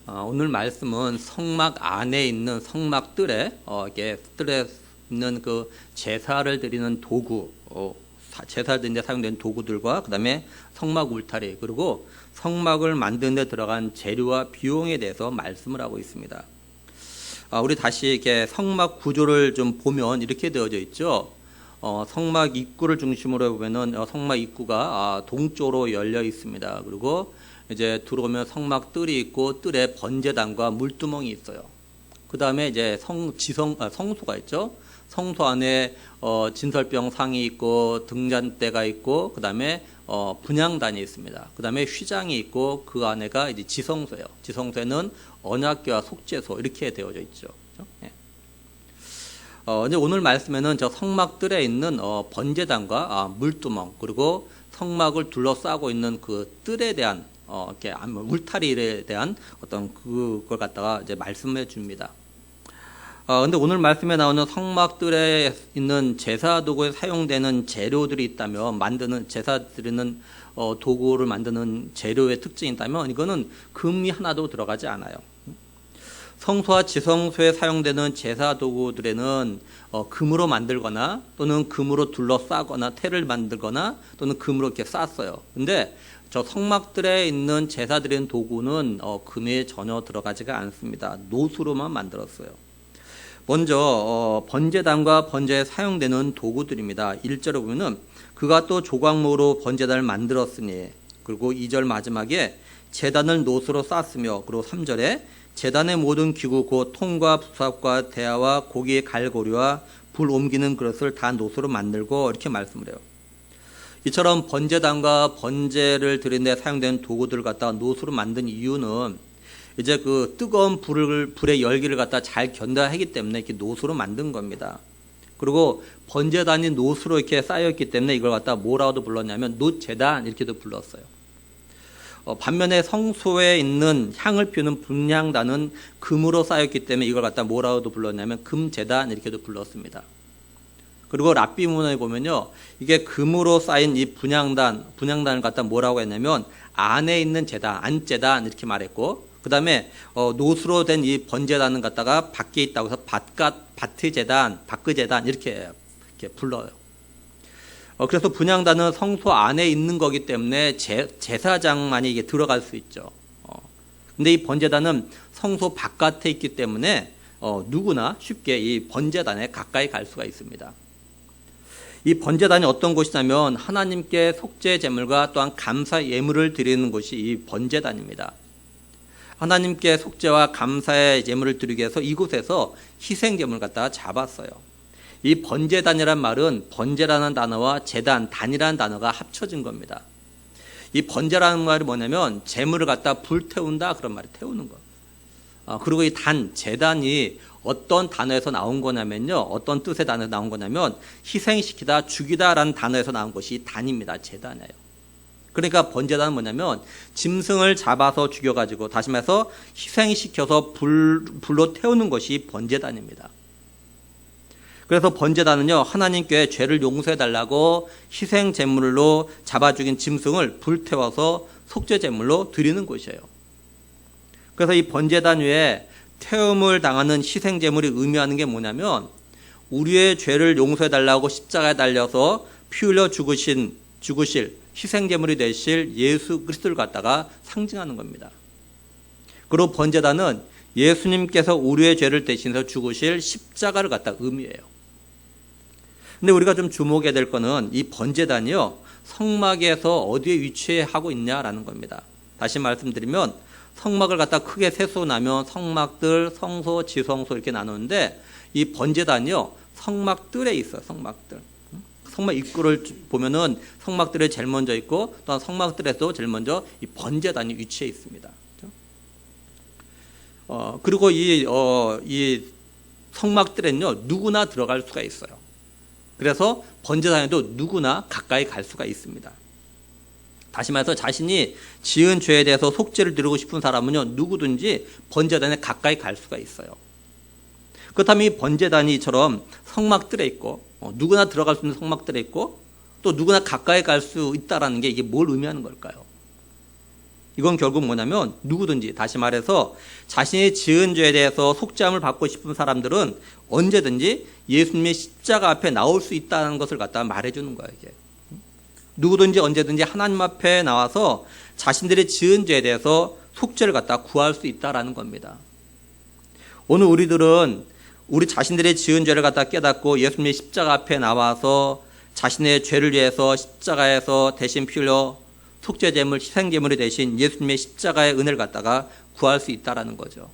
오늘 말씀은 성막 안에 있는 성막들에 이게 뜰에 있는 그 제사를 드리는 도구, 제사 드리는 데 사용되는 도구들과 그다음에 성막 울타리 그리고 성막을 만드는 데 들어간 재료와 비용에 대해서 말씀을 하고 있습니다. 우리 다시 이렇게 성막 구조를 좀 보면 이렇게 되어져 있죠. 성막 입구를 중심으로 보면은 성막 입구가 동쪽으로 열려 있습니다. 그리고 이제 들어오면 성막 뜰이 있고 뜰에 번제단과 물두멍이 있어요. 그 다음에 이제 성소가 있죠. 성소 안에 진설병 상이 있고 등잔대가 있고 그 다음에 분향단이 있습니다. 그 다음에 휘장이 있고 그 안에가 이제 지성소예요. 지성소에는 언약궤와 속죄소 이렇게 되어져 있죠. 그렇죠? 네. 이제 오늘 말씀에는 저 성막들에 있는 번제단과 물두멍 그리고 성막을 둘러싸고 있는 그 뜰에 대한 이렇게 울타리에 대한 어떤 그걸 갖다가 이제 말씀해 줍니다. 근데 오늘 말씀에 나오는 성막들에 있는 제사 도구에 사용되는 재료들이 있다면 제사 드리는 도구를 만드는 재료의 특징이 있다면 이거는 금이 하나도 들어가지 않아요. 성소와 지성소에 사용되는 제사 도구들에는 금으로 만들거나 또는 금으로 둘러싸거나 테를 만들거나 또는 금으로 이렇게 쌌어요. 근데 저 성막들에 있는 제사 드리는 도구는 금에 전혀 들어가지가 않습니다. 노수로만 만들었어요. 먼저 번제단과 번제에 사용되는 도구들입니다. 1절에 보면은 그가 또 조각목으로 번제단을 만들었으니 그리고 2절 마지막에 제단을 노수로 쌌으며 그리고 3절에 제단의 모든 기구 곧 통과 부삽과 대야와 고기의 갈고리와 불 옮기는 그릇을 다 노수로 만들고 이렇게 말씀을 해요. 이처럼 번제단과 번제를 드리는 데 사용되는 도구들을 갖다가 노수로 만든 이유는 이제 그 뜨거운 불의 열기를 갖다 잘 견뎌야 하기 때문에 이렇게 노수로 만든 겁니다. 그리고 번제단이 노수로 이렇게 쌓여있기 때문에 이걸 갖다가 뭐라고도 불렀냐면 노제단 이렇게도 불렀어요. 반면에 성소에 있는 향을 피우는 분향단은 금으로 쌓였기 때문에 이걸 갖다 뭐라고도 불렀냐면 금제단 이렇게도 불렀습니다. 그리고 랍비 문헌에 보면요, 이게 금으로 쌓인 이 분향단을 갖다 뭐라고 했냐면 안에 있는 제단, 안제단 이렇게 말했고, 그 다음에 노수로 된 이 번제단은 갖다가 밖에 있다고 해서 바트제단, 바크제단 이렇게 불러요. 그래서 분향단은 성소 안에 있는 거기 때문에 제사장만이 이게 들어갈 수 있죠. 근데 이 번제단은 성소 바깥에 있기 때문에 누구나 쉽게 이 번제단에 가까이 갈 수가 있습니다. 이 번제단이 어떤 곳이냐면 하나님께 속죄 제물과 또한 감사 예물을 드리는 곳이 이 번제단입니다. 하나님께 속죄와 감사의 예물을 드리기 위해서 이곳에서 희생 제물을 갖다가 잡았어요. 이 번제단이란 말은 번제라는 단어와 제단, 단이라는 단어가 합쳐진 겁니다. 이 번제라는 말이 뭐냐면 제물을 갖다 불태운다 그런 말이 태우는 거. 그리고 이 제단이 어떤 단어에서 나온 거냐면요. 어떤 뜻의 단어에서 나온 거냐면 희생시키다, 죽이다라는 단어에서 나온 것이 단입니다. 제단이에요. 그러니까 번제단은 뭐냐면 짐승을 잡아서 죽여가지고 다시 말해서 희생시켜서 불로 태우는 것이 번제단입니다. 그래서 번제단은요, 하나님께 죄를 용서해달라고 희생 제물로 잡아 죽인 짐승을 불태워서 속죄 제물로 드리는 곳이에요. 그래서 이 번제단 위에 태움을 당하는 희생 제물이 의미하는 게 뭐냐면 우리의 죄를 용서해달라고 십자가에 달려서 피 흘려 죽으실 희생 제물이 되실 예수 그리스도를 갖다가 상징하는 겁니다. 그리고 번제단은 예수님께서 우리의 죄를 대신해서 죽으실 십자가를 갖다 의미해요. 근데 우리가 좀 주목해야 될 거는 이 번제단이요, 성막에서 어디에 위치하고 있냐라는 겁니다. 다시 말씀드리면 성막을 갖다 크게 세수고 나면 성막들, 성소, 지성소 이렇게 나누는데 이 번제단이요, 성막들에 있어요. 성막들. 성막 입구를 보면은 성막들에 제일 먼저 있고 또한 성막들에서 제일 먼저 이 번제단이 위치해 있습니다. 그리고 이 성막들에는요, 누구나 들어갈 수가 있어요. 그래서 번제단에도 누구나 가까이 갈 수가 있습니다. 다시 말해서 자신이 지은 죄에 대해서 속죄를 드리고 싶은 사람은요, 누구든지 번제단에 가까이 갈 수가 있어요. 그렇다면 이 번제단이처럼 성막들에 있고 누구나 들어갈 수 있는 성막들에 있고 또 누구나 가까이 갈 수 있다라는 게 이게 뭘 의미하는 걸까요? 이건 결국 뭐냐면 누구든지, 다시 말해서 자신이 지은 죄에 대해서 속죄함을 받고 싶은 사람들은 언제든지 예수님의 십자가 앞에 나올 수 있다는 것을 갖다 말해주는 거예요. 이게 누구든지 언제든지 하나님 앞에 나와서 자신들의 지은 죄에 대해서 속죄를 갖다 구할 수 있다라는 겁니다. 오늘 우리들은 우리 자신들의 지은 죄를 갖다 깨닫고 예수님의 십자가 앞에 나와서 자신의 죄를 위해서 십자가에서 대신 피 흘려 속죄제물, 희생제물이 대신 예수님의 십자가의 은혜를 갖다가 구할 수 있다라는 거죠.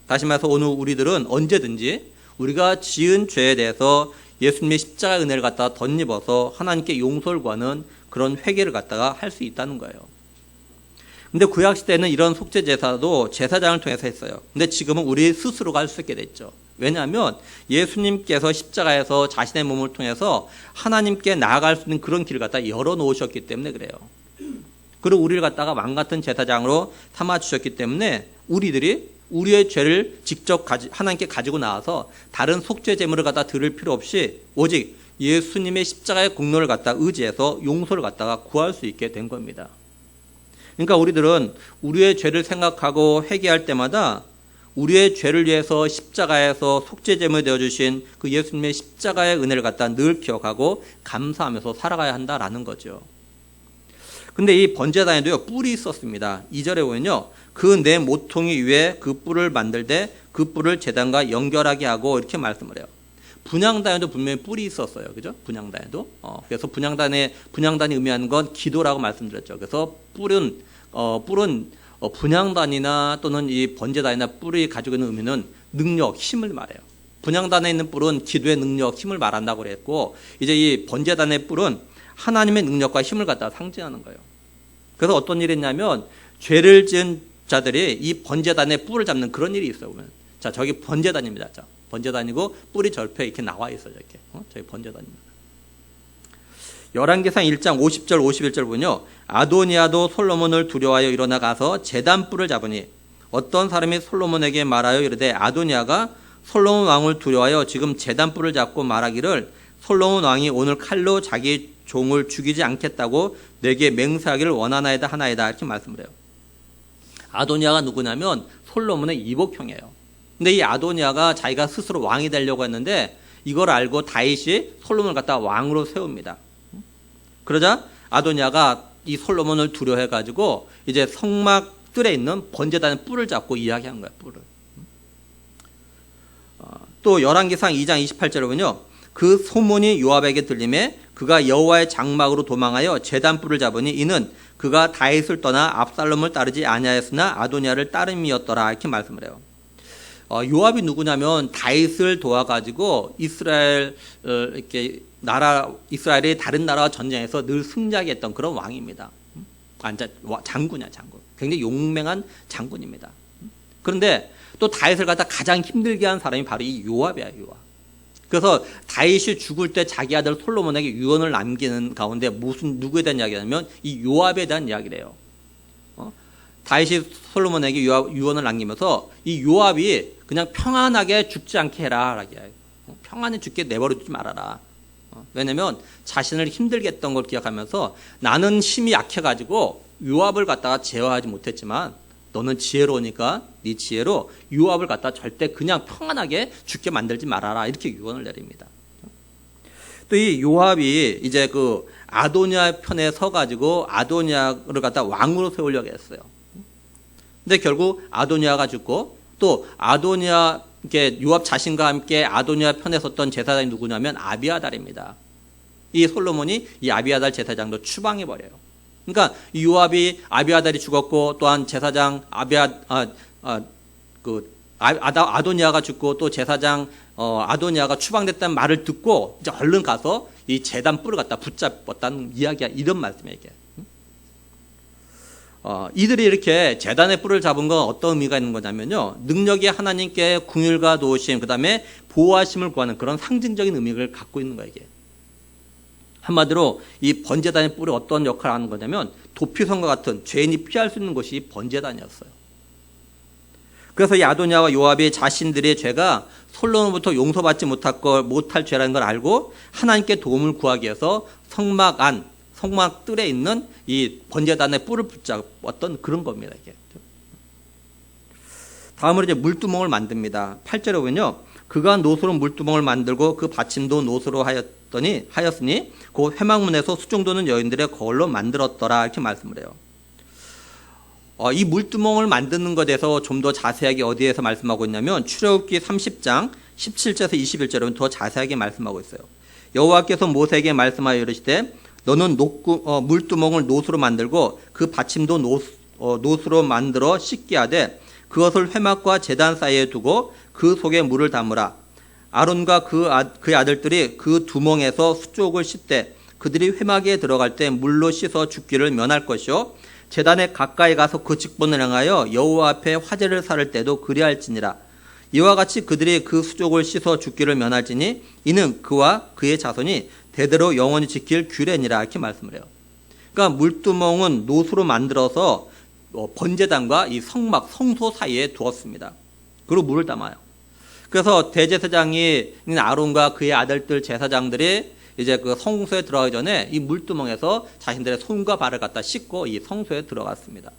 다시 말해서 오늘 우리들은 언제든지 우리가 지은 죄에 대해서 예수님의 십자가의 은혜를 갖다가 덧입어서 하나님께 용서를 구하는 그런 회개를 갖다가 할 수 있다는 거예요. 근데 구약시대에는 이런 속죄제사도 제사장을 통해서 했어요. 근데 지금은 우리 스스로가 할 수 있게 됐죠. 왜냐하면 예수님께서 십자가에서 자신의 몸을 통해서 하나님께 나아갈 수 있는 그런 길을 갖다 열어놓으셨기 때문에 그래요. 그리고 우리를 갖다가 왕같은 제사장으로 삼아주셨기 때문에 우리들이 우리의 죄를 직접 하나님께 가지고 나와서 다른 속죄 제물을 갖다 드릴 필요 없이 오직 예수님의 십자가의 공로를 갖다 의지해서 용서를 갖다가 구할 수 있게 된 겁니다. 그러니까 우리들은 우리의 죄를 생각하고 회개할 때마다 우리의 죄를 위해서 십자가에서 속죄 제물이 되어주신 그 예수님의 십자가의 은혜를 갖다 늘 기억하고 감사하면서 살아가야 한다라는 거죠. 근데 이 번제단에도요 뿔이 있었습니다. 2절에 보면요, 그 내 모퉁이 위에 그 뿔을 만들되 그 뿔을 제단과 연결하게 하고 이렇게 말씀을 해요. 분향단에도 분명히 뿔이 있었어요, 그죠? 분향단에도. 그래서 분향단이 의미하는 건 기도라고 말씀드렸죠. 그래서 뿔은 분향단이나 또는 이 번제단이나 뿔이 가지고 있는 의미는 능력, 힘을 말해요. 분향단에 있는 뿔은 기도의 능력, 힘을 말한다고 그랬고, 이제 이 번제단의 뿔은 하나님의 능력과 힘을 갖다 상징하는 거예요. 그래서 어떤 일이 있냐면 죄를 지은 자들이 이 번제단의 뿔을 잡는 그런 일이 있어요. 보면. 자, 저기 번제단입니다. 자, 번제단이고 뿔이 절표에 이렇게 나와 있어요. 이렇게. 저기 번제단입니다. 열왕기상 1장 50절 51절 보면요, 아도니아도 솔로몬을 두려워하여 일어나 가서 제단 뿔을 잡으니 어떤 사람이 솔로몬에게 말하여 이르되 아도니아가 솔로몬 왕을 두려워하여 지금 제단 뿔을 잡고 말하기를 솔로몬 왕이 오늘 칼로 자기 종을 죽이지 않겠다고 내게 맹세하기를 원하나이다 하나이다 이렇게 말씀을 해요. 아도니아가 누구냐면 솔로몬의 이복형이에요. 근데 이 아도니아가 자기가 스스로 왕이 되려고 했는데 이걸 알고 다윗이 솔로몬을 갖다 왕으로 세웁니다. 그러자 아도니아가 이 솔로몬을 두려워해가지고 이제 성막 뜰에 있는 번제단의 뿔을 잡고 이야기한 거예요. 뿔을. 또 열왕기상 2장 28절에 보면요, 그 소문이 요압에게 들림에 그가 여호와의 장막으로 도망하여 제단 뿔을 잡으니 이는 그가 다윗을 떠나 압살롬을 따르지 아니하였으나 아도니아를 따름이었더라 이렇게 말씀을 해요. 요압이 누구냐면 다윗을 도와가지고 이스라엘이 다른 나라와 전쟁에서 늘 승리하게 했던 그런 왕입니다. 장군이야, 장군. 굉장히 용맹한 장군입니다. 그런데 또 다윗을 갖다 가장 힘들게 한 사람이 바로 이 요압이야, 요압. 그래서 다윗이 죽을 때 자기 아들 솔로몬에게 유언을 남기는 가운데 누구에 대한 이야기냐면 이 요압에 대한 이야기래요. 다윗이 솔로몬에게 유언을 남기면서 이 요압이 그냥 평안하게 죽지 않게 해라. 평안히 죽게 내버려두지 말아라. 왜냐면 자신을 힘들게 했던 걸 기억하면서 나는 힘이 약해가지고 요압을 갖다가 제어하지 못했지만 너는 지혜로우니까 네 지혜로 요압을 갖다 절대 그냥 평안하게 죽게 만들지 말아라 이렇게 유언을 내립니다. 또 이 요압이 이제 그 아도니아 편에 서가지고 아도니아를 갖다 왕으로 세우려고 했어요. 근데 결국 아도니아가 죽고 또 아도니아 이렇게 요압 자신과 함께 아도니아 편에 섰던 제사장이 누구냐면 아비아달입니다. 이 솔로몬이 이 아비아달 제사장도 추방해 버려요. 그러니까 이 요압이 아비아달이 죽었고 또한 제사장 아도니아가 죽고 또 제사장 아도니아가 추방됐다는 말을 듣고 이제 얼른 가서 이 제단 뿔을 갖다 붙잡았다는 이야기야. 이런 말씀이에요. 이게. 이들이 이렇게 제단의 뿔을 잡은 건 어떤 의미가 있는 거냐면요, 능력이 하나님께 긍휼과 도우심, 그 다음에 보호하심을 구하는 그런 상징적인 의미를 갖고 있는 거예요. 이게. 한마디로 이 번제단의 뿔이 어떤 역할을 하는 거냐면 도피성과 같은 죄인이 피할 수 있는 곳이 번제단이었어요. 그래서 이 아도니아와 요압이 자신들의 죄가 솔로몬부터 용서받지 못할 죄라는 걸 알고 하나님께 도움을 구하기 위해서 성막 성막 뜰에 있는 이 번제단의 뿔을 붙잡았던 그런 겁니다. 이게. 다음으로 이제 물두멍을 만듭니다. 8절에 보면요. 그가 노소로 물두멍을 만들고 그 받침도 노소로 하였으니 그 회막문에서 수종도는 여인들의 거울로 만들었더라 이렇게 말씀을 해요. 이 물두멍을 만드는 것에 대해서 좀 더 자세하게 어디에서 말씀하고 있냐면 출애굽기 30장 17절에서 21절은 더 자세하게 말씀하고 있어요. 여호와께서 모세에게 말씀하여 이르시되 너는 물두멍을 노수로 만들고 그 받침도 노수로 만들어 씻게 하되 그것을 회막과 제단 사이에 두고 그 속에 물을 담으라. 아론과 그의 아들들이 그 두멍에서 수족을 씻되 그들이 회막에 들어갈 때 물로 씻어 죽기를 면할 것이요 제단에 가까이 가서 그 직분을 향하여 여호와 앞에 화제를 살을 때도 그리할지니라. 이와 같이 그들이 그 수족을 씻어 죽기를 면할지니 이는 그와 그의 자손이 대대로 영원히 지킬 규례니라 이렇게 말씀을 해요. 그러니까 물두멍은 노수로 만들어서 번제단과 이 성막 성소 사이에 두었습니다. 그리고 물을 담아요. 그래서 대제사장인 아론과 그의 아들들 제사장들이 이제 그 성소에 들어가기 전에 이 물두멍에서 자신들의 손과 발을 갖다 씻고 이 성소에 들어갔습니다.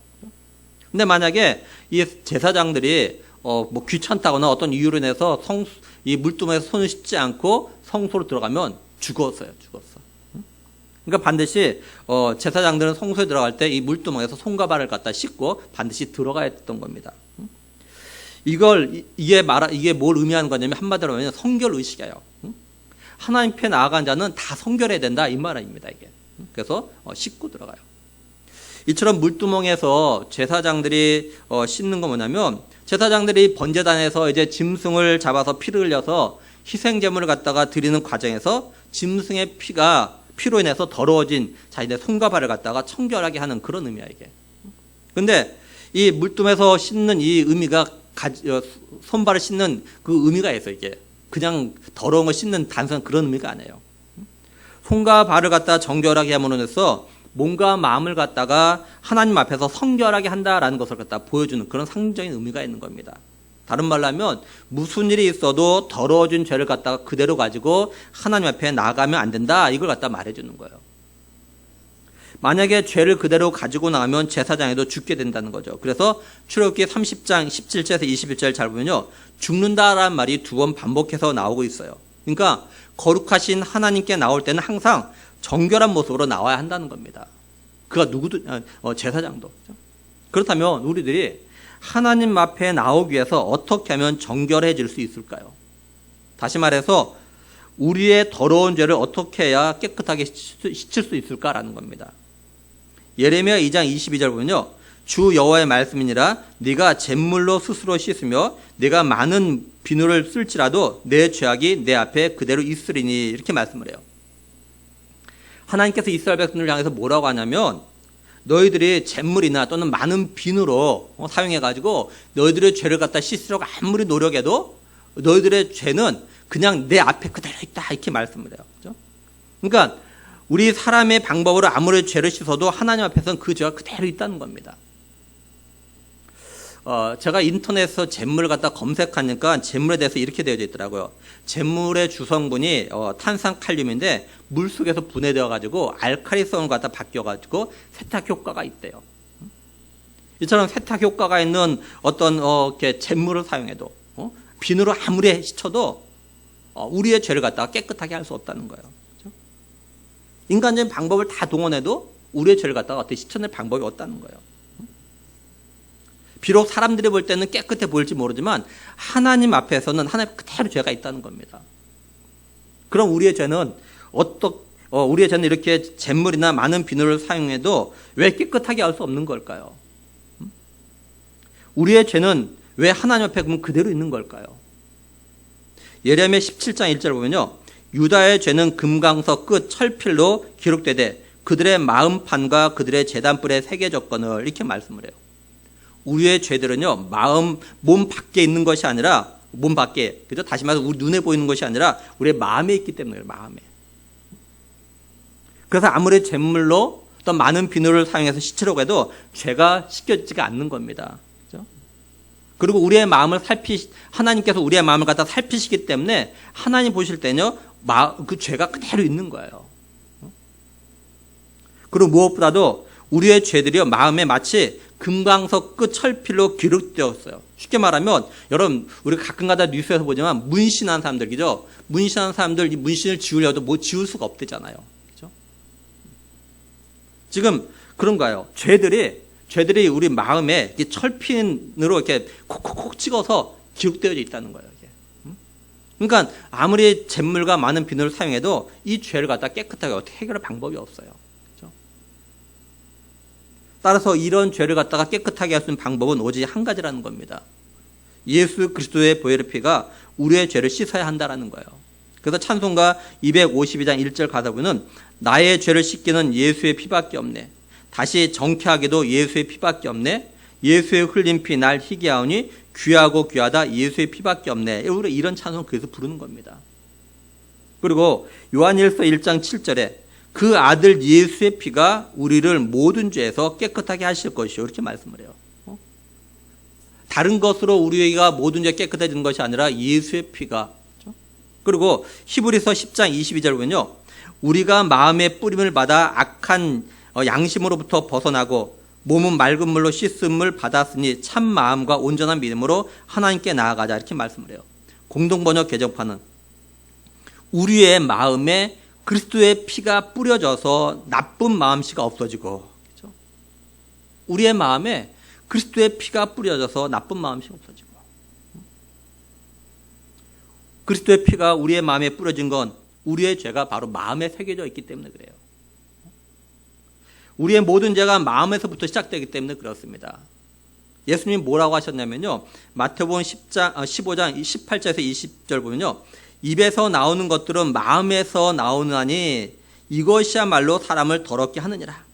근데 만약에 이 제사장들이 뭐 귀찮다거나 어떤 이유로 인해서 이 물두멍에서 손을 씻지 않고 성소로 들어가면 죽었어. 그러니까 반드시 제사장들은 성소에 들어갈 때 이 물두멍에서 손과 발을 갖다 씻고 반드시 들어가야 했던 겁니다. 이게 뭘 의미하는 거냐면 한마디로 하면 성결 의식이에요. 하나님 앞에 나아간 자는 다 성결해야 된다 이 말입니다. 이게. 그래서 씻고 들어가요. 이처럼 물두멍에서 제사장들이 씻는 건 뭐냐면 제사장들이 번제단에서 이제 짐승을 잡아서 피를 흘려서 희생제물을 갖다가 드리는 과정에서 짐승의 피로 인해서 더러워진 자신의 손과 발을 갖다가 청결하게 하는 그런 의미야 이게. 근데 이 물두멍에서 씻는 이 의미가 손발을 씻는 그 의미가 있어요 이게. 그냥 더러운 걸 씻는 단순한 그런 의미가 아니에요. 손과 발을 갖다 정결하게 함으로 해서 몸과 마음을 갖다가 하나님 앞에서 성결하게 한다라는 것을 갖다 보여주는 그런 상징적인 의미가 있는 겁니다. 다른 말로 하면 무슨 일이 있어도 더러워진 죄를 갖다가 그대로 가지고 하나님 앞에 나가면 안 된다 이걸 갖다 말해주는 거예요. 만약에 죄를 그대로 가지고 나가면 제사장에도 죽게 된다는 거죠. 그래서 출애굽기 30장 17절에서 21절 잘 보면요. 죽는다라는 말이 2번 반복해서 나오고 있어요. 그러니까 거룩하신 하나님께 나올 때는 항상 정결한 모습으로 나와야 한다는 겁니다. 그가 누구도 제사장도. 그렇다면 우리들이 하나님 앞에 나오기 위해서 어떻게 하면 정결해질 수 있을까요? 다시 말해서 우리의 더러운 죄를 어떻게 해야 깨끗하게 씻을 수 있을까라는 겁니다. 예레미야 2장 22절 보면요. 주 여호와의 말씀이니라 네가 잿물로 스스로 씻으며 네가 많은 비누를 쓸지라도 내 죄악이 내 앞에 그대로 있으리니 이렇게 말씀을 해요. 하나님께서 이스라엘 백성들을 향해서 뭐라고 하냐면 너희들이 잿물이나 또는 많은 비누로 사용해가지고 너희들의 죄를 갖다 씻으려고 아무리 노력해도 너희들의 죄는 그냥 내 앞에 그대로 있다 이렇게 말씀을 해요. 그렇죠? 그러니까 우리 사람의 방법으로 아무리 죄를 씻어도 하나님 앞에서는 그 죄가 그대로 있다는 겁니다. 제가 인터넷에서 잿물을 갖다 검색하니까 잿물에 대해서 이렇게 되어져 있더라고요. 잿물의 주성분이 탄산칼륨인데 물 속에서 분해되어 가지고 알칼리성을 갖다 바뀌어 가지고 세탁 효과가 있대요. 이처럼 세탁 효과가 있는 어떤 이렇게 잿물을 사용해도 비누로 아무리 씻어도 우리의 죄를 갖다가 깨끗하게 할 수 없다는 거예요. 그렇죠? 인간적인 방법을 다 동원해도 우리의 죄를 갖다가 어떻게 씻어낼 방법이 없다는 거예요. 비록 사람들이 볼 때는 깨끗해 보일지 모르지만 하나님 앞에서는 하나님 그대로 죄가 있다는 겁니다. 그럼 우리의 죄는 우리의 죄는 이렇게 잿물이나 많은 비누를 사용해도 왜 깨끗하게 할 수 없는 걸까요? 우리의 죄는 왜 하나님 앞에 그러면 그대로 있는 걸까요? 예레미야 17장 1절 보면요. 유다의 죄는 금강석 끝 철필로 기록되되 그들의 마음판과 그들의 제단뿔에 새겨졌거늘 이렇게 말씀을 해요. 우리의 죄들은요, 몸 밖에 있는 것이 아니라, 몸 밖에, 그죠? 다시 말해서 우리 눈에 보이는 것이 아니라, 우리의 마음에 있기 때문에, 마음에. 그래서 아무리 잿물로 또 많은 비누를 사용해서 씻으려고 해도 죄가 씻겨지지가 않는 겁니다. 그죠? 그리고 우리의 마음을 하나님께서 우리의 마음을 갖다 살피시기 때문에, 하나님 보실 때는요, 그 죄가 그대로 있는 거예요. 그리고 무엇보다도 우리의 죄들이 마음에 마치 금강석 끝 철필로 기록되었어요. 쉽게 말하면 여러분 우리가 가끔가다 뉴스에서 보지만 문신한 사람들이죠. 문신한 사람들 이 문신을 지우려도 뭐 지울 수가 없대잖아요. 그렇죠? 지금 그런가요? 죄들이 우리 마음에 철핀으로 이렇게 콕콕콕 찍어서 기록되어 있다는 거예요. 이게. 그러니까 아무리 잿물과 많은 비누를 사용해도 이 죄를 갖다 깨끗하게 어떻게 해결할 방법이 없어요. 그렇죠? 따라서 이런 죄를 갖다가 깨끗하게 할 수 있는 방법은 오직 한 가지라는 겁니다. 예수 그리스도의 보혈의 피가 우리의 죄를 씻어야 한다라는 거예요. 그래서 찬송가 252장 1절 가사 보면 나의 죄를 씻기는 예수의 피밖에 없네. 다시 정케하게도 예수의 피밖에 없네. 예수의 흘린 피 날 희게 하오니 귀하고 귀하다 예수의 피밖에 없네. 우리가 이런 찬송을 그래서 부르는 겁니다. 그리고 요한일서 1장 7절에 그 아들 예수의 피가 우리를 모든 죄에서 깨끗하게 하실 것이요 이렇게 말씀을 해요. 다른 것으로 우리가 모든 죄 깨끗해지는 것이 아니라 예수의 피가. 그리고 히브리서 10장 22절 보면요. 우리가 마음의 뿌림을 받아 악한 양심으로부터 벗어나고 몸은 맑은 물로 씻음을 받았으니 참 마음과 온전한 믿음으로 하나님께 나아가자 이렇게 말씀을 해요. 공동번역 개정판은 우리의 마음에 그리스도의 피가 뿌려져서 나쁜 마음씨가 없어지고, 그렇죠? 우리의 마음에 그리스도의 피가 뿌려져서 나쁜 마음씨가 없어지고, 그리스도의 피가 우리의 마음에 뿌려진 건 우리의 죄가 바로 마음에 새겨져 있기 때문에 그래요. 우리의 모든 죄가 마음에서부터 시작되기 때문에 그렇습니다. 예수님이 뭐라고 하셨냐면요. 마태복음 15장 18절에서 20절 보면요. 입에서 나오는 것들은 마음에서 나오느니 이것이야말로 사람을 더럽게 하느니라.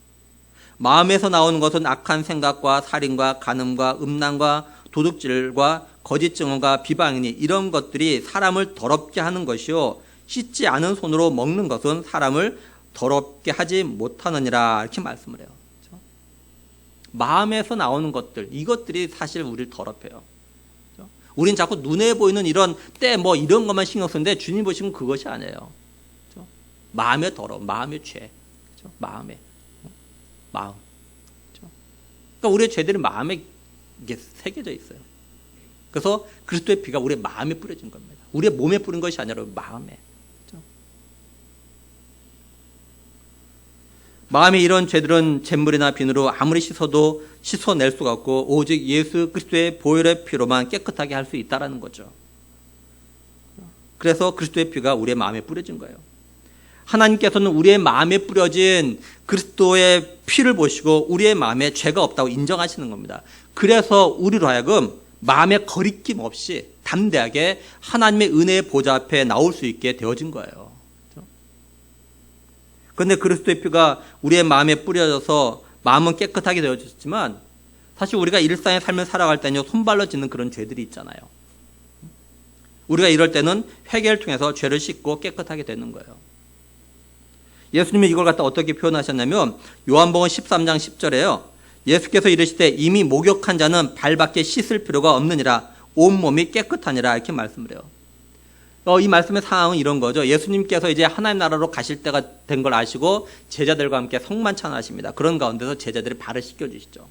마음에서 나오는 것은 악한 생각과 살인과 간음과 음란과 도둑질과 거짓 증언과 비방이니 이런 것들이 사람을 더럽게 하는 것이요. 씻지 않은 손으로 먹는 것은 사람을 더럽게 하지 못하느니라 이렇게 말씀을 해요. 그렇죠? 마음에서 나오는 것들 이것들이 사실 우리를 더럽혀요. 그렇죠? 우린 자꾸 눈에 보이는 이런 때 뭐 이런 것만 신경 쓰는데 주님 보시면 그것이 아니에요. 그렇죠? 마음의 더러움, 마음의 죄, 그렇죠? 마음. 그렇죠? 그러니까 우리의 죄들이 마음에 이게 새겨져 있어요. 그래서 그리스도의 피가 우리의 마음에 뿌려진 겁니다. 우리의 몸에 뿌린 것이 아니라 마음에. 마음에 이런 죄들은 잿물이나 비누로 아무리 씻어도 씻어낼 수가 없고 오직 예수 그리스도의 보혈의 피로만 깨끗하게 할 수 있다는 거죠. 그래서 그리스도의 피가 우리의 마음에 뿌려진 거예요. 하나님께서는 우리의 마음에 뿌려진 그리스도의 피를 보시고 우리의 마음에 죄가 없다고 인정하시는 겁니다. 그래서 우리로 하여금 마음에 거리낌 없이 담대하게 하나님의 은혜의 보좌 앞에 나올 수 있게 되어진 거예요. 그런데 그리스도의 피가 우리의 마음에 뿌려져서 마음은 깨끗하게 되어졌지만 사실 우리가 일상의 삶을 살아갈 때는 손발로 짓는 그런 죄들이 있잖아요. 우리가 이럴 때는 회개를 통해서 죄를 씻고 깨끗하게 되는 거예요. 예수님이 이걸 갖다 어떻게 표현하셨냐면 요한복음 13장 10절에요. 예수께서 이르시되 이미 목욕한 자는 발밖에 씻을 필요가 없느니라 온몸이 깨끗하니라 이렇게 말씀을 해요. 이 말씀의 상황은 이런 거죠. 예수님께서 이제 하나님 나라로 가실 때가 된 걸 아시고 제자들과 함께 성만찬하십니다. 그런 가운데서 제자들이 발을 씻겨주시죠.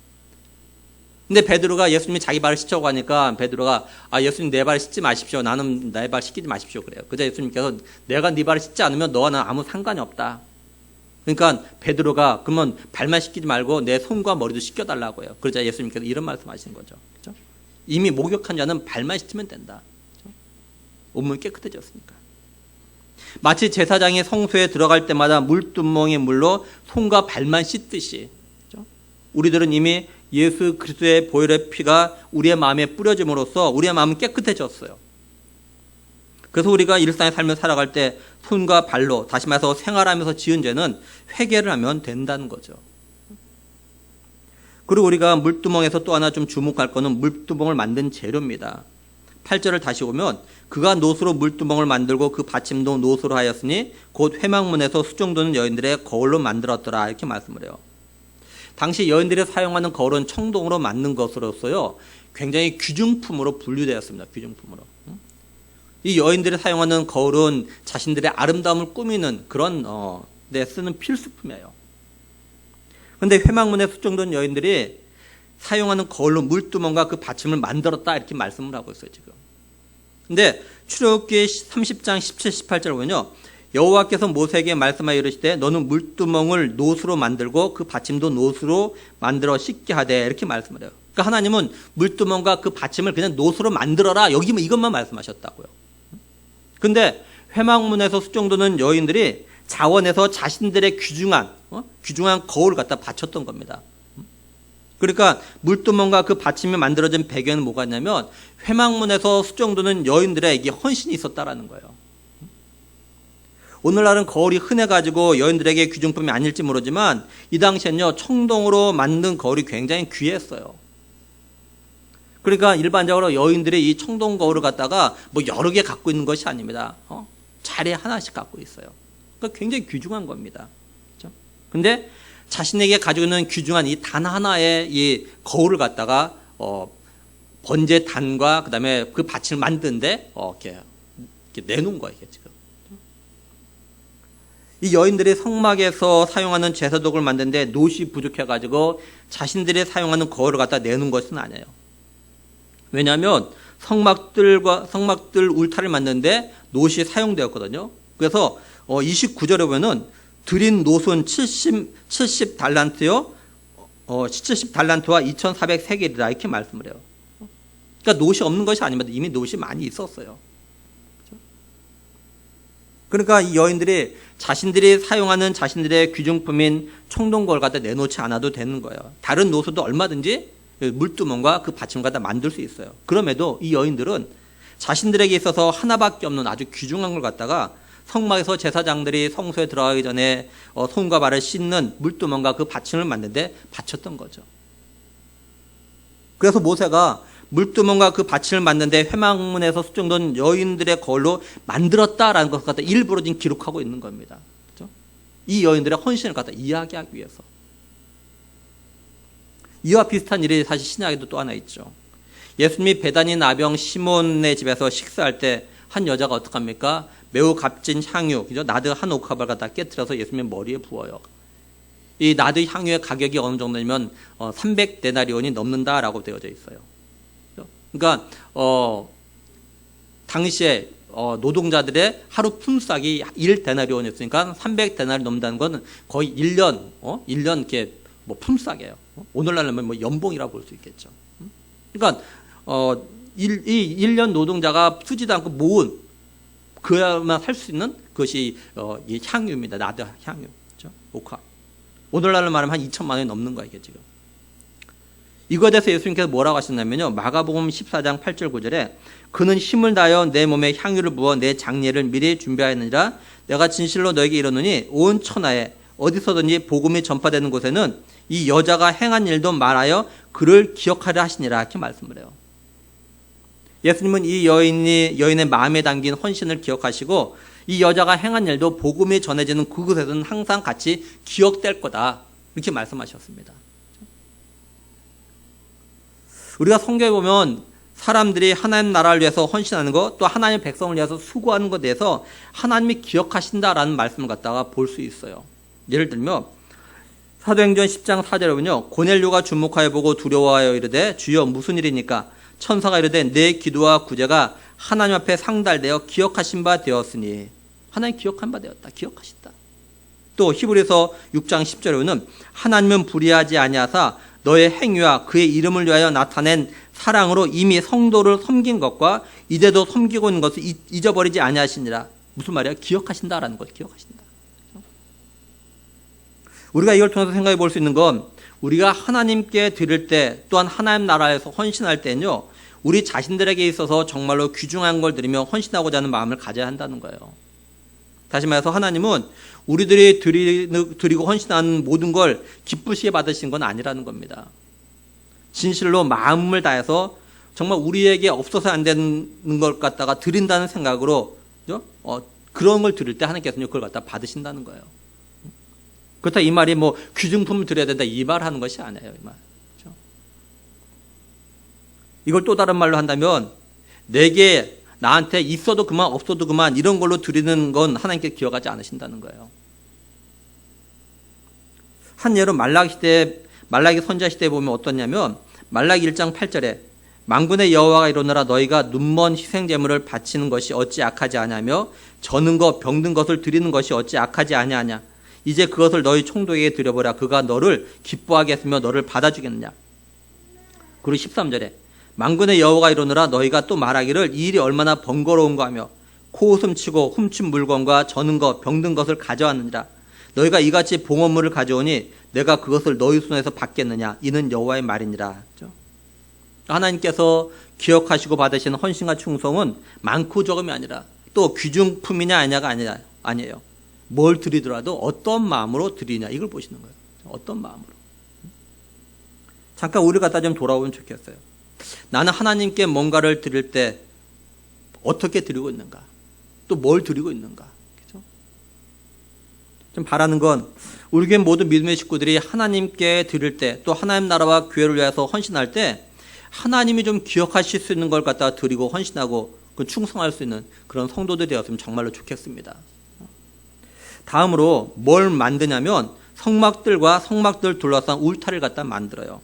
근데 베드로가 예수님이 자기 발을 씻자고 하니까 베드로가 예수님 내 발 씻지 마십시오. 나는 내 발 씻기지 마십시오. 그래요. 그래서 예수님께서 내가 네 발을 씻지 않으면 너와 나는 아무 상관이 없다. 그러니까 베드로가 그러면 발만 씻기지 말고 내 손과 머리도 씻겨달라고 해요. 그러자 예수님께서 이런 말씀하시는 거죠. 그렇죠? 이미 목욕한 자는 발만 씻으면 된다. 온몸이 깨끗해졌으니까. 마치 제사장이 성소에 들어갈 때마다 물두멍의 물로 손과 발만 씻듯이 그렇죠? 우리들은 이미 예수 그리스도의 보혈의 피가 우리의 마음에 뿌려짐으로써 우리의 마음은 깨끗해졌어요. 그래서 우리가 일상의 삶을 살아갈 때 손과 발로 다시 말해서 생활하면서 지은 죄는 회개를 하면 된다는 거죠. 그리고 우리가 물두멍에서 또 하나 좀 주목할 거는 물두멍을 만든 재료입니다. 8절을 다시 보면 그가 노수로 물두멍을 만들고 그 받침도 노수로 하였으니 곧 회막문에서 수종도는 여인들의 거울로 만들었더라 이렇게 말씀을 해요. 당시 여인들이 사용하는 거울은 청동으로 만든 것으로서요 굉장히 귀중품으로 분류되었습니다. 귀중품으로. 이 여인들이 사용하는 거울은 자신들의 아름다움을 꾸미는 그런 데 쓰는 필수품이에요. 근데 회막문에 수정된 여인들이 사용하는 거울로 물두멍과 그 받침을 만들었다 이렇게 말씀을 하고 있어요 지금. 근데 출애굽기 30장 17, 18절 보면요, 여호와께서 모세에게 말씀하여 이르시되 너는 물두멍을 노수로 만들고 그 받침도 노수로 만들어 씻게 하되 이렇게 말씀을 해요. 그러니까 하나님은 물두멍과 그 받침을 그냥 노수로 만들어라 여기 이것만 말씀하셨다고요. 근데 회막문에서 수정되는 여인들이 자원에서 자신들의 귀중한 거울을 갖다 바쳤던 겁니다. 그러니까 물두멍과 그 받침이 만들어진 배경은 뭐가 있냐면 회막문에서 수정되는 여인들의 이게 헌신이 있었다라는 거예요. 오늘날은 거울이 흔해가지고 여인들에게 귀중품이 아닐지 모르지만 이 당시엔요 청동으로 만든 거울이 굉장히 귀했어요. 그러니까 일반적으로 여인들이 이 청동 거울을 갖다가 뭐 여러 개 갖고 있는 것이 아닙니다. 자리에 하나씩 갖고 있어요. 그러니까 굉장히 귀중한 겁니다. 그렇죠? 근데 자신에게 가지고 있는 귀중한 이 단 하나의 이 거울을 갖다가 번제 단과 그다음에 그 받침을 만드는데 이렇게 내놓은 거예요 지금. 이 여인들이 성막에서 사용하는 제사독을 만드는데 노시 부족해가지고 자신들이 사용하는 거울을 갖다 내놓은 것은 아니에요. 왜냐하면 성막들 울타리를 만드는데 노시 사용되었거든요. 그래서 29절에 보면은 드린 노수는 70달란트요. 70달란트와 2,400세겔이다 이렇게 말씀을 해요. 그러니까 노시 없는 것이 아닙니다. 이미 노시 많이 있었어요. 그러니까 이 여인들이 자신들이 사용하는 자신들의 귀중품인 청동거울 갖다 내놓지 않아도 되는 거예요. 다른 노수도 얼마든지 물두멍과 그 받침을 갖다 만들 수 있어요. 그럼에도 이 여인들은 자신들에게 있어서 하나밖에 없는 아주 귀중한 걸 갖다가 성막에서 제사장들이 성소에 들어가기 전에 손과 발을 씻는 물두멍과 그 받침을 만드는데 바쳤던 거죠. 그래서 모세가 물두멍과 그 받침을 만드는데 회막문에서 수정된 여인들의 거울로 만들었다라는 것을 갖다 일부러 지금 기록하고 있는 겁니다. 그렇죠? 이 여인들의 헌신을 갖다 이야기하기 위해서. 이와 비슷한 일이 사실 신약에도 또 하나 있죠. 예수님이 베다니 나병 시몬의 집에서 식사할 때 한 여자가 어떡합니까? 매우 값진 향유, 그죠? 나드 한 옥합을 갖다 깨뜨려서 예수님 머리에 부어요. 이 나드 향유의 가격이 어느 정도냐면 300데나리온이 넘는다라고 되어져 있어요. 그러니까 당시에 노동자들의 하루 품삯이 1데나리온이었으니까 300데나리 넘는다는 건 거의 1년 이렇게 뭐 품삯이에요. 오늘날은 뭐 연봉이라고 볼 수 있겠죠. 그러니까 1년 노동자가 쓰지도 않고 모은 그야만 살 수 있는 것이 이 향유입니다. 나드 향유, 그렇죠? 옥합. 오늘날로 말하면 한 2천만 원이 넘는 거예요, 이게 지금. 이거에 대해서 예수님께서 뭐라고 하셨냐면요. 마가복음 14장 8절 9절에 그는 힘을 다하여 내 몸에 향유를 부어 내 장례를 미리 준비하였느니라. 내가 진실로 너에게 이르노니 온 천하에 어디서든지 복음이 전파되는 곳에는 이 여자가 행한 일도 말하여 그를 기억하려 하시니라 이렇게 말씀을 해요. 예수님은 이 여인의 마음에 담긴 헌신을 기억하시고 이 여자가 행한 일도 복음이 전해지는 그곳에서는 항상 같이 기억될 거다 이렇게 말씀하셨습니다. 우리가 성경에 보면 사람들이 하나님 나라를 위해서 헌신하는 것, 또 하나님의 백성을 위해서 수고하는 것에 대해서 하나님이 기억하신다라는 말씀을 갖다가 볼 수 있어요. 예를 들면 사도행전 10장 4절에 보면요. 고넬료가 주목하여 보고 두려워하여 이르되 주여 무슨 일이니까? 천사가 이르되 내 기도와 구제가 하나님 앞에 상달되어 기억하신 바 되었으니 하나님 기억한 바 되었다. 기억하신다. 또 히브리서 6장 10절에 보면 하나님은 불의하지 아니하사 너의 행위와 그의 이름을 위하여 나타낸 사랑으로 이미 성도를 섬긴 것과 이제도 섬기고 있는 것을 잊어버리지 아니하시니라. 무슨 말이야? 기억하신다라는 것. 기억하신다. 우리가 이걸 통해서 생각해 볼 수 있는 건 우리가 하나님께 드릴 때 또한 하나님 나라에서 헌신할 때는요. 우리 자신들에게 있어서 정말로 귀중한 걸 드리며 헌신하고자 하는 마음을 가져야 한다는 거예요. 다시 말해서 하나님은 우리들이 드리고 헌신하는 모든 걸 기쁘시게 받으신 건 아니라는 겁니다. 진실로 마음을 다해서 정말 우리에게 없어서 안 되는 걸 갖다가 드린다는 생각으로 그런 걸 드릴 때 하나님께서는 그걸 갖다 받으신다는 거예요. 그렇다 이 말이 뭐 귀중품을 드려야 된다 이 말 하는 것이 아니에요. 이 말. 그렇죠? 이걸 또 다른 말로 한다면 내게 나한테 있어도 그만 없어도 그만 이런 걸로 드리는 건 하나님께 기억하지 않으신다는 거예요. 한 예로 말라기 선지자 시대에 보면 어떻냐면 말라기 1장 8절에 만군의 여호와가 이르노라 너희가 눈먼 희생 제물을 바치는 것이 어찌 악하지 아니하며 저는 것 병든 것을 드리는 것이 어찌 악하지 아니하냐. 이제 그것을 너희 총독에게 드려보라. 그가 너를 기뻐하게 했으며 너를 받아주겠느냐. 그리고 13절에 만군의 여호와가 이르노라 너희가 또 말하기를 이 일이 얼마나 번거로운가 하며 코웃음 치고 훔친 물건과 저는 것 병든 것을 가져왔느니라. 너희가 이같이 봉헌물을 가져오니 내가 그것을 너희 손에서 받겠느냐. 이는 여호와의 말이니라. 하나님께서 기억하시고 받으시는 헌신과 충성은 많고 적음이 아니라 또 귀중품이냐 아니냐가 아니에요. 뭘 드리더라도 어떤 마음으로 드리냐 이걸 보시는 거예요. 어떤 마음으로. 잠깐 우리 갖다 좀 돌아오면 좋겠어요. 나는 하나님께 뭔가를 드릴 때 어떻게 드리고 있는가? 또 뭘 드리고 있는가? 그죠? 좀 바라는 건 우리 교회 모든 믿음의 식구들이 하나님께 드릴 때 또 하나님 나라와 교회를 위해서 헌신할 때 하나님이 좀 기억하실 수 있는 걸 갖다가 드리고 헌신하고 충성할 수 있는 그런 성도들이 되었으면 정말로 좋겠습니다. 다음으로 뭘 만드냐면 성막들과 성막들 둘러싼 울타리를 갖다 만들어요.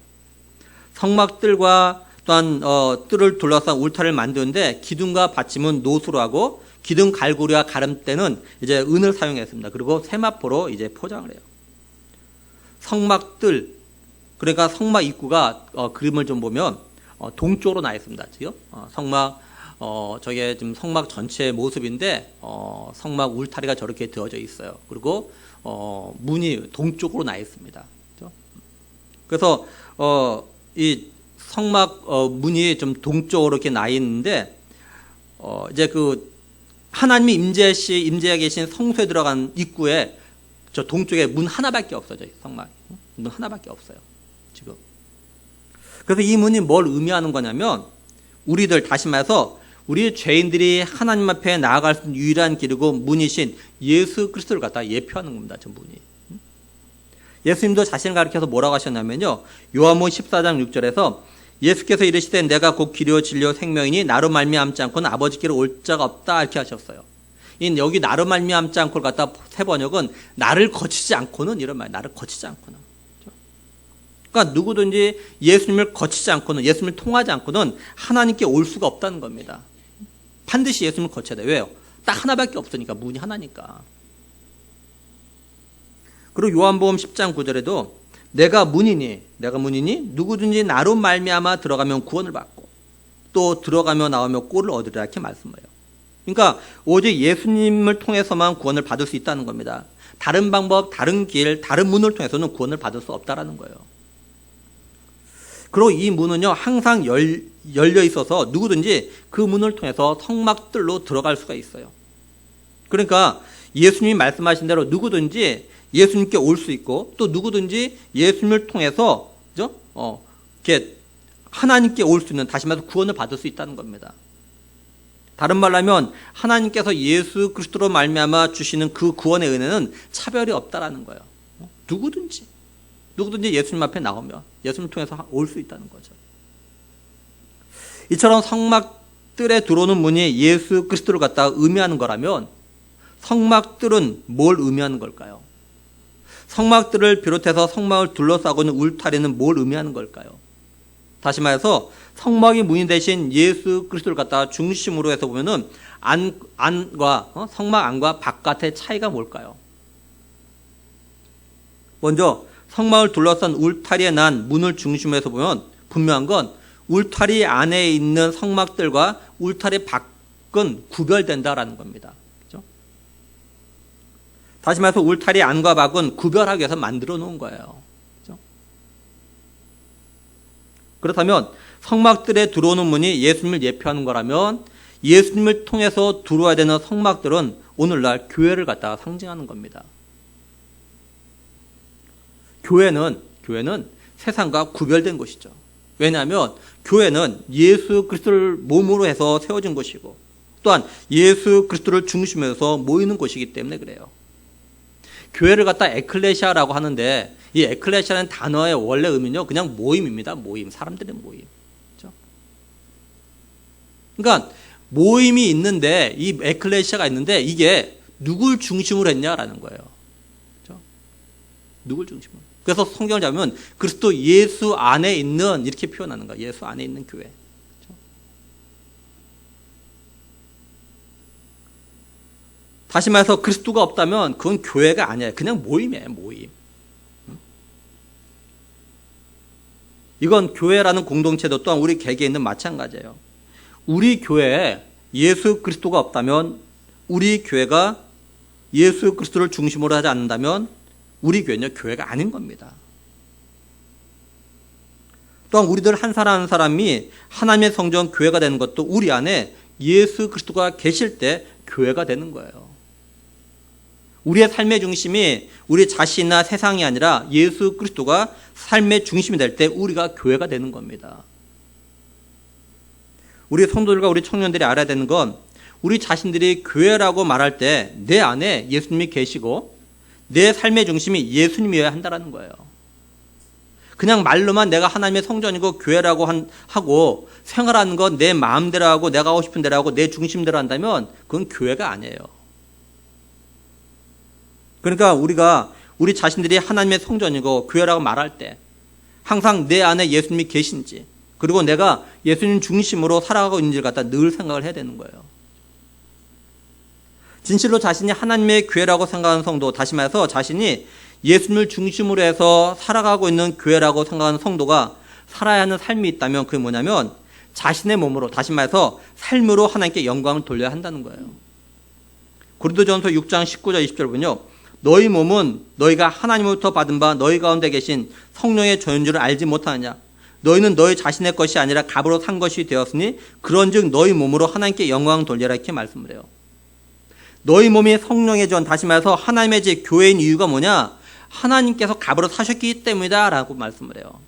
성막들과 또한 뜰을 둘러싼 울타리를 만드는데 기둥과 받침은 노수로 하고 기둥 갈고리와 가름대는 이제 은을 사용했습니다. 그리고 세마포로 이제 포장을 해요. 성막들 그러니까 성막 입구가 그림을 좀 보면 동쪽으로 나 있습니다. 지금 성막 저게 지금 성막 전체의 모습인데 성막 울타리가 저렇게 되어져 있어요. 그리고 문이 동쪽으로 나 있습니다. 그렇죠? 그래서 이 성막 문이 좀 동쪽으로 이렇게 나 있는데 이제 그 하나님이 임재해 계신 성소에 들어간 입구에 저 동쪽에 문 하나밖에 없어요. 성막 문 하나밖에 없어요. 지금. 그래서 이 문이 뭘 의미하는 거냐면 우리들 다시 말해서 우리 죄인들이 하나님 앞에 나아갈 수 있는 유일한 길이고 문이신 예수 그리스도를 갖다 예표하는 겁니다. 저 문이. 예수님도 자신을 가리켜서 뭐라고 하셨냐면요. 요한복음 14장 6절에서 예수께서 이르시되 내가 곧 길이요 진리요 생명이니 나로 말미암지 않고는 아버지께로 올 자가 없다 이렇게 하셨어요. 여기 나로 말미암지 않고를 갖다 세 번역은 나를 거치지 않고는 이런 말. 나를 거치지 않고는. 그러니까 누구든지 예수님을 거치지 않고는 예수님을 통하지 않고는 하나님께 올 수가 없다는 겁니다. 반드시 예수님을 거쳐야 돼요. 왜요? 딱 하나밖에 없으니까 문이 하나니까. 그리고 요한복음 10장 9절에도 내가 문이니 누구든지 나로 말미암아 들어가면 구원을 받고 또 들어가며 나오며 꼴을 얻으리라 이렇게 말씀해요. 그러니까 오직 예수님을 통해서만 구원을 받을 수 있다는 겁니다. 다른 방법, 다른 길, 다른 문을 통해서는 구원을 받을 수 없다라는 거예요. 그리고 이 문은요 항상 열려 있어서 누구든지 그 문을 통해서 성막들로 들어갈 수가 있어요. 그러니까 예수님이 말씀하신 대로 누구든지 예수님께 올 수 있고 또 누구든지 예수님을 통해서 그죠? 이렇게 하나님께 올 수 있는 다시 말해서 구원을 받을 수 있다는 겁니다. 다른 말로 하면 하나님께서 예수 그리스도로 말미암아 주시는 그 구원의 은혜는 차별이 없다라는 거예요. 누구든지 예수님 앞에 나오면 예수님을 통해서 올 수 있다는 거죠. 이처럼 성막들에 들어오는 문이 예수 그리스도를 갖다 의미하는 거라면 성막들은 뭘 의미하는 걸까요? 성막들을 비롯해서 성막을 둘러싸고 있는 울타리는 뭘 의미하는 걸까요? 다시 말해서 성막이 문이 대신 예수 그리스도를 갖다가 중심으로 해서 보면은 안과 성막 안과 바깥의 차이가 뭘까요? 먼저 성막을 둘러싼 울타리에 난 문을 중심으로 해서 보면 분명한 건 울타리 안에 있는 성막들과 울타리 밖은 구별된다라는 겁니다. 그렇죠? 다시 말해서 울타리 안과 밖은 구별하기 위해서 만들어 놓은 거예요. 그렇죠? 그렇다면 성막들에 들어오는 문이 예수님을 예표하는 거라면 예수님을 통해서 들어와야 되는 성막들은 오늘날 교회를 갖다가 상징하는 겁니다. 교회는 세상과 구별된 것이죠. 왜냐하면 교회는 예수 그리스도를 몸으로 해서 세워진 것이고 또한 예수 그리스도를 중심으로 해서 모이는 곳이기 때문에 그래요. 교회를 갖다 에클레시아라고 하는데 이 에클레시아라는 단어의 원래 의미는요 그냥 모임입니다. 모임, 사람들의 모임. 그렇죠? 그러니까 모임이 있는데 이 에클레시아가 있는데 이게 누굴 중심으로 했냐라는 거예요. 그렇죠? 누굴 중심으로? 그래서 성경을 잡으면 그리스도 예수 안에 있는 이렇게 표현하는 거예요. 예수 안에 있는 교회. 다시 말해서 그리스도가 없다면 그건 교회가 아니에요. 그냥 모임이에요. 모임. 이건 교회라는 공동체도 또한 우리 개개인은 마찬가지예요. 우리 교회에 예수 그리스도가 없다면, 우리 교회가 예수 그리스도를 중심으로 하지 않는다면 우리 교회는 교회가 아닌 겁니다. 또한 우리들 한 사람 한 사람이 하나님의 성전 교회가 되는 것도 우리 안에 예수 그리스도가 계실 때 교회가 되는 거예요. 우리의 삶의 중심이 우리 자신이나 세상이 아니라 예수 그리스도가 삶의 중심이 될 때 우리가 교회가 되는 겁니다. 우리 성도들과 우리 청년들이 알아야 되는 건, 우리 자신들이 교회라고 말할 때 내 안에 예수님이 계시고 내 삶의 중심이 예수님이어야 한다는 거예요. 그냥 말로만 내가 하나님의 성전이고 교회라고 하고 생활하는 건 내 마음대로 하고 내가 하고 싶은 대로 하고 내 중심대로 한다면 그건 교회가 아니에요. 그러니까 우리 자신들이 하나님의 성전이고 교회라고 말할 때 항상 내 안에 예수님이 계신지, 그리고 내가 예수님 중심으로 살아가고 있는지를 갖다 늘 생각을 해야 되는 거예요. 진실로 자신이 하나님의 교회라고 생각하는 성도, 다시 말해서 자신이 예수님을 중심으로 해서 살아가고 있는 교회라고 생각하는 성도가 살아야 하는 삶이 있다면 그게 뭐냐면 자신의 몸으로, 다시 말해서 삶으로 하나님께 영광을 돌려야 한다는 거예요. 고린도전서 6장 19절 20절 보면요, 너희 몸은 너희가 하나님으로부터 받은 바 너희 가운데 계신 성령의 전인 줄을 알지 못하느냐. 너희는 너희 자신의 것이 아니라 값으로 산 것이 되었으니 그런즉 너희 몸으로 하나님께 영광 돌려라, 이렇게 말씀을 해요. 너희 몸이 성령의 전, 다시 말해서 하나님의 집 교회인 이유가 뭐냐? 하나님께서 값으로 사셨기 때문이다 라고 말씀을 해요.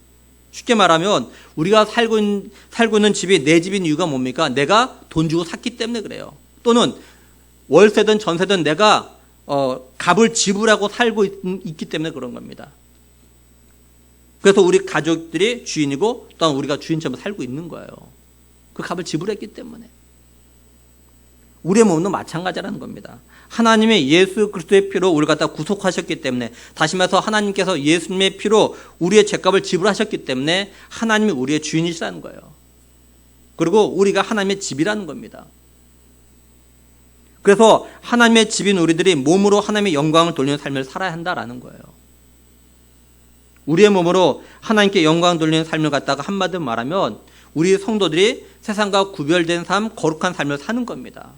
쉽게 말하면 우리가 살고 있는 집이 내 집인 이유가 뭡니까? 내가 돈 주고 샀기 때문에 그래요. 또는 월세든 전세든 내가 값을 지불하고 살고 있기 때문에 그런 겁니다. 그래서 우리 가족들이 주인이고 또한 우리가 주인처럼 살고 있는 거예요. 그 값을 지불했기 때문에. 우리의 몸도 마찬가지라는 겁니다. 하나님의 예수 그리스도의 피로 우리를 갖다 구속하셨기 때문에, 다시 말해서 하나님께서 예수님의 피로 우리의 죄값을 지불하셨기 때문에 하나님이 우리의 주인이시라는 거예요. 그리고 우리가 하나님의 집이라는 겁니다. 그래서 하나님의 집인 우리들이 몸으로 하나님의 영광을 돌리는 삶을 살아야 한다라는 거예요. 우리의 몸으로 하나님께 영광 돌리는 삶을 갖다가 한마디로 말하면 우리 성도들이 세상과 구별된 삶, 거룩한 삶을 사는 겁니다.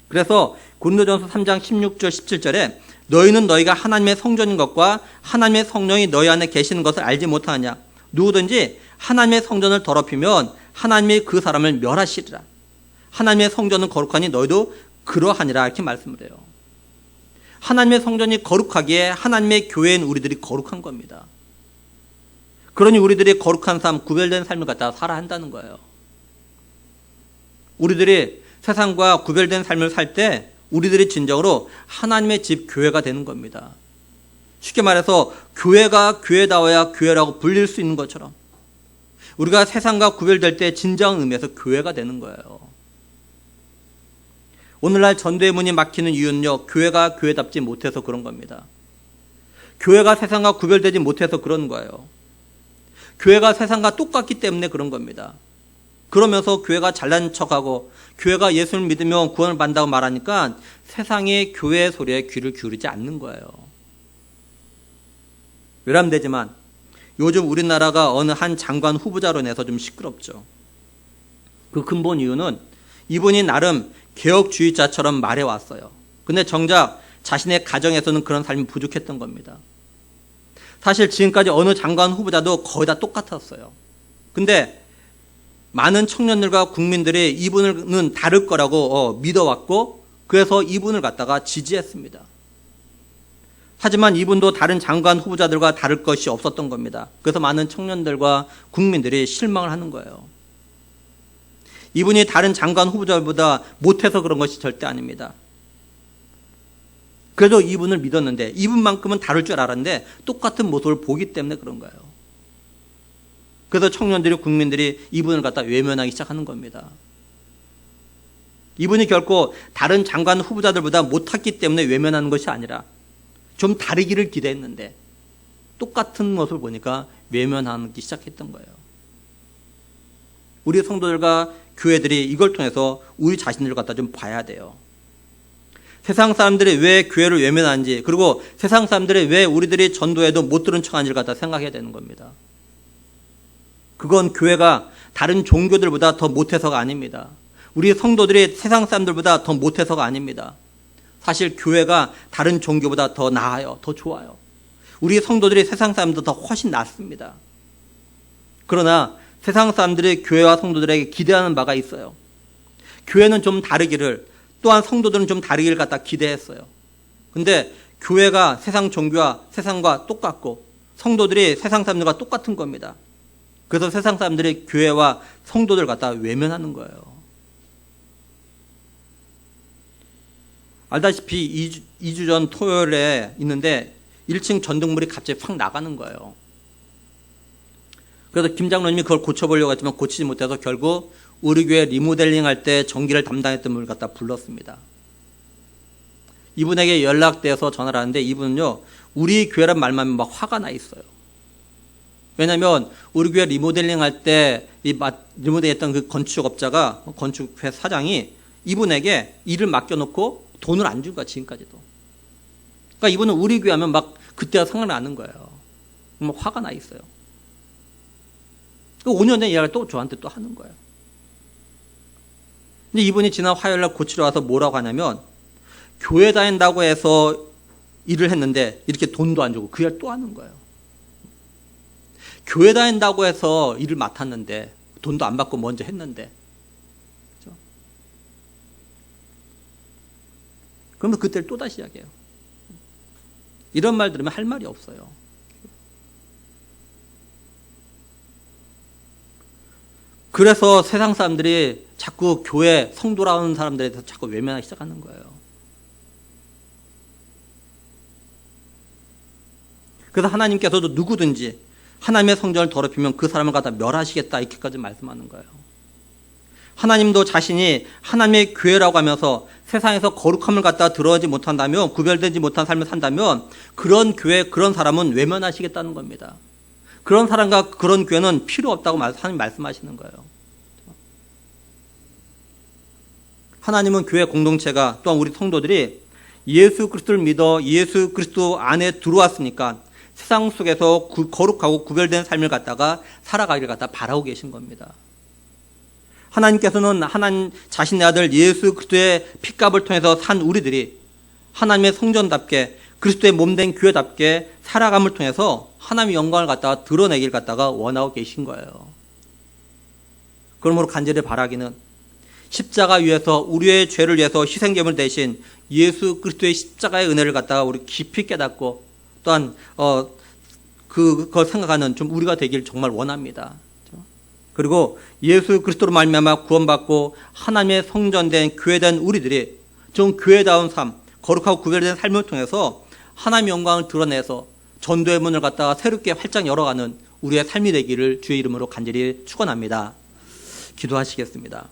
그래서 고린도전서 3장 16절 17절에 너희는 너희가 하나님의 성전인 것과 하나님의 성령이 너희 안에 계시는 것을 알지 못하느냐. 누구든지 하나님의 성전을 더럽히면 하나님이 그 사람을 멸하시리라. 하나님의 성전은 거룩하니 너희도 그러하니라, 이렇게 말씀을 해요. 하나님의 성전이 거룩하기에 하나님의 교회인 우리들이 거룩한 겁니다. 그러니 우리들이 거룩한 삶, 구별된 삶을 갖다가 살아야 한다는 거예요. 우리들이 세상과 구별된 삶을 살 때 우리들이 진정으로 하나님의 집 교회가 되는 겁니다. 쉽게 말해서 교회가 교회다워야 교회라고 불릴 수 있는 것처럼 우리가 세상과 구별될 때 진정한 의미에서 교회가 되는 거예요. 오늘날 전도의 문이 막히는 이유는요, 교회가 교회답지 못해서 그런 겁니다. 교회가 세상과 구별되지 못해서 그런 거예요. 교회가 세상과 똑같기 때문에 그런 겁니다. 그러면서 교회가 잘난 척하고 교회가 예수를 믿으면 구원을 받는다고 말하니까 세상의 교회의 소리에 귀를 기울이지 않는 거예요. 외람되지만 요즘 우리나라가 어느 한 장관 후보자로 인해서 좀 시끄럽죠. 그 근본 이유는 이분이 나름 개혁주의자처럼 말해왔어요. 근데 정작 자신의 가정에서는 그런 삶이 부족했던 겁니다. 사실 지금까지 어느 장관 후보자도 거의 다 똑같았어요. 근데 많은 청년들과 국민들이 이분은 다를 거라고 믿어왔고 그래서 이분을 갖다가 지지했습니다. 하지만 이분도 다른 장관 후보자들과 다를 것이 없었던 겁니다. 그래서 많은 청년들과 국민들이 실망을 하는 거예요. 이분이 다른 장관 후보자보다 못해서 그런 것이 절대 아닙니다. 그래도 이분을 믿었는데 이분만큼은 다를 줄 알았는데 똑같은 모습을 보기 때문에 그런 거예요. 그래서 청년들이 국민들이 이분을 갖다 외면하기 시작하는 겁니다. 이분이 결코 다른 장관 후보자들보다 못했기 때문에 외면하는 것이 아니라 좀 다르기를 기대했는데 똑같은 모습을 보니까 외면하기 시작했던 거예요. 우리 성도들과 교회들이 이걸 통해서 우리 자신들을 갖다 좀 봐야 돼요. 세상 사람들이 왜 교회를 외면하는지, 그리고 세상 사람들이 왜 우리들이 전도해도 못 들은 척하는지를 갖다 생각해야 되는 겁니다. 그건 교회가 다른 종교들보다 더 못해서가 아닙니다. 우리 성도들이 세상 사람들보다 더 못해서가 아닙니다. 사실 교회가 다른 종교보다 더 나아요. 더 좋아요. 우리 성도들이 세상 사람들보다 훨씬 낫습니다. 그러나 세상 사람들이 교회와 성도들에게 기대하는 바가 있어요. 교회는 좀 다르기를, 또한 성도들은 좀 다르기를 갖다 기대했어요. 근데 교회가 세상 종교와 세상과 똑같고 성도들이 세상 사람들과 똑같은 겁니다. 그래서 세상 사람들이 교회와 성도들 갖다 외면하는 거예요. 알다시피 2주 전 토요일에 있는데 1층 전등불이 갑자기 확 나가는 거예요. 그래서 김 장로님이 그걸 고쳐보려고 했지만 고치지 못해서 결국 우리 교회 리모델링 할 때 전기를 담당했던 분을 갖다 불렀습니다. 이분에게 연락돼서 전화를 하는데 이분은요, 우리 교회란 말만 하면 막 화가 나 있어요. 왜냐면 우리 교회 리모델링 할 때 리모델링했던 그 건축업자가, 건축회 사장이 이분에게 일을 맡겨놓고 돈을 안 준 거야, 지금까지도. 그러니까 이분은 우리 교회 하면 막 그때가 생각나는 거예요. 막 화가 나 있어요. 5년 전 이야기를 또 저한테 또 하는 거예요. 근데 이분이 지난 화요일날 고치러 와서 뭐라고 하냐면, 교회 다닌다고 해서 일을 했는데 이렇게 돈도 안 주고 그 일 또 하는 거예요. 교회 다닌다고 해서 일을 맡았는데 돈도 안 받고 먼저 했는데, 그렇죠? 그러면 그때를 또다시 이야기해요. 이런 말 들으면 할 말이 없어요. 그래서 세상 사람들이 자꾸 교회 성도라는 사람들에 대해서 자꾸 외면하기 시작하는 거예요. 그래서 하나님께서도 누구든지 하나님의 성전을 더럽히면 그 사람을 갖다 멸하시겠다, 이렇게까지 말씀하는 거예요. 하나님도 자신이 하나님의 교회라고 하면서 세상에서 거룩함을 갖다 드러내지 못한다면, 구별되지 못한 삶을 산다면 그런 교회, 그런 사람은 외면하시겠다는 겁니다. 그런 사람과 그런 교회는 필요 없다고 하나님 말씀하시는 거예요. 하나님은 교회 공동체가, 또한 우리 성도들이 예수 그리스도를 믿어 예수 그리스도 안에 들어왔으니까 세상 속에서 거룩하고 구별된 삶을 갖다가 살아가기를 갖다 바라고 계신 겁니다. 하나님께서는 하나님 자신의 아들 예수 그리스도의 핏값을 통해서 산 우리들이 하나님의 성전답게, 그리스도의 몸된 교회답게 살아감을 통해서 하나님의 영광을 갖다가 드러내기를 갖다가 원하고 계신 거예요. 그러므로 간절히 바라기는 십자가 위에서 우리의 죄를 위해서 희생제물 대신 예수 그리스도의 십자가의 은혜를 갖다가 우리 깊이 깨닫고, 또한 그걸 생각하는 좀 우리가 되길 정말 원합니다. 그리고 예수 그리스도로 말미암아 구원받고 하나님의 성전된 교회된 우리들이 좀 교회다운 삶, 거룩하고 구별된 삶을 통해서 하나님의 영광을 드러내서 전도의 문을 갖다가 새롭게 활짝 열어가는 우리의 삶이 되기를 주의 이름으로 간절히 축원합니다. 기도하시겠습니다.